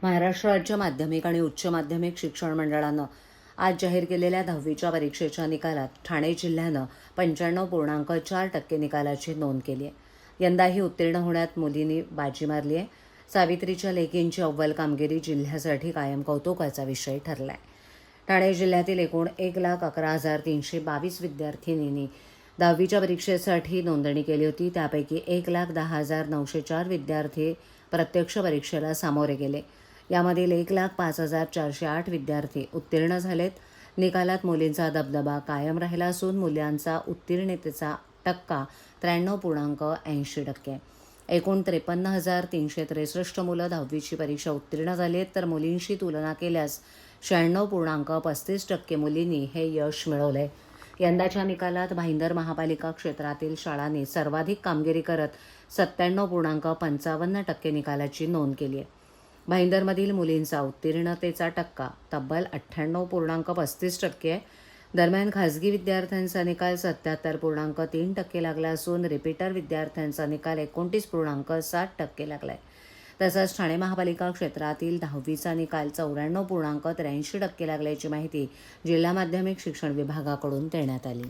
महाराष्ट्र राज्य माध्यमिक आणि उच्च माध्यमिक शिक्षण मंडळानं आज जाहीर केलेल्या 10वीच्या परीक्षेच्या निकालात ठाणे जिल्ह्यानं 95.4% निकालाची नोंद केली आहे। यंदाही उत्तीर्ण होण्यात मुलींनी बाजी मारली आहे। सावित्रीच्या लेकींची अव्वल कामगिरी जिल्ह्यासाठी कायम कौतुकाचा विषय ठरला आहे। ठाणे जिल्ह्यातील एकूण 1,11,322 विद्यार्थिनींनी 10वीच्या परीक्षेसाठी नोंदणी केली होती। त्यापैकी 1,10,904 विद्यार्थी प्रत्यक्ष परीक्षेला सामोरे गेले। यामधील 1,05,408 विद्यार्थी उत्तीर्ण झालेत। निकालात मुलींचा दबदबा कायम राहिला असून मुलांचा उत्तीर्णतेचा टक्का 93.80% आहे। एकूण 53,363 मुलं 10वीची परीक्षा उत्तीर्ण झाली आहेत, तर मुलींशी तुलना केल्यास 96.35% मुलींनी हे यश मिळवले। यंदाच्या निकालात भाईंदर महापालिका क्षेत्रातील शाळांनी सर्वाधिक कामगिरी करत 97.55% निकालाची नोंद केली आहे। भाईंदरमधील मुलींचा उत्तीर्णतेचा टक्का तब्बल 98.35% आहे। दरम्यान खासगी विद्यार्थ्यांचा निकाल 77.3% लागला असून रिपीटर विद्यार्थ्यांचा निकाल 29.7% लागला आहे। तसंच ठाणे महापालिका क्षेत्रातील 10वीचा निकाल 94.83% लागल्याची माहिती जिल्हा माध्यमिक शिक्षण विभागाकडून देण्यात आली।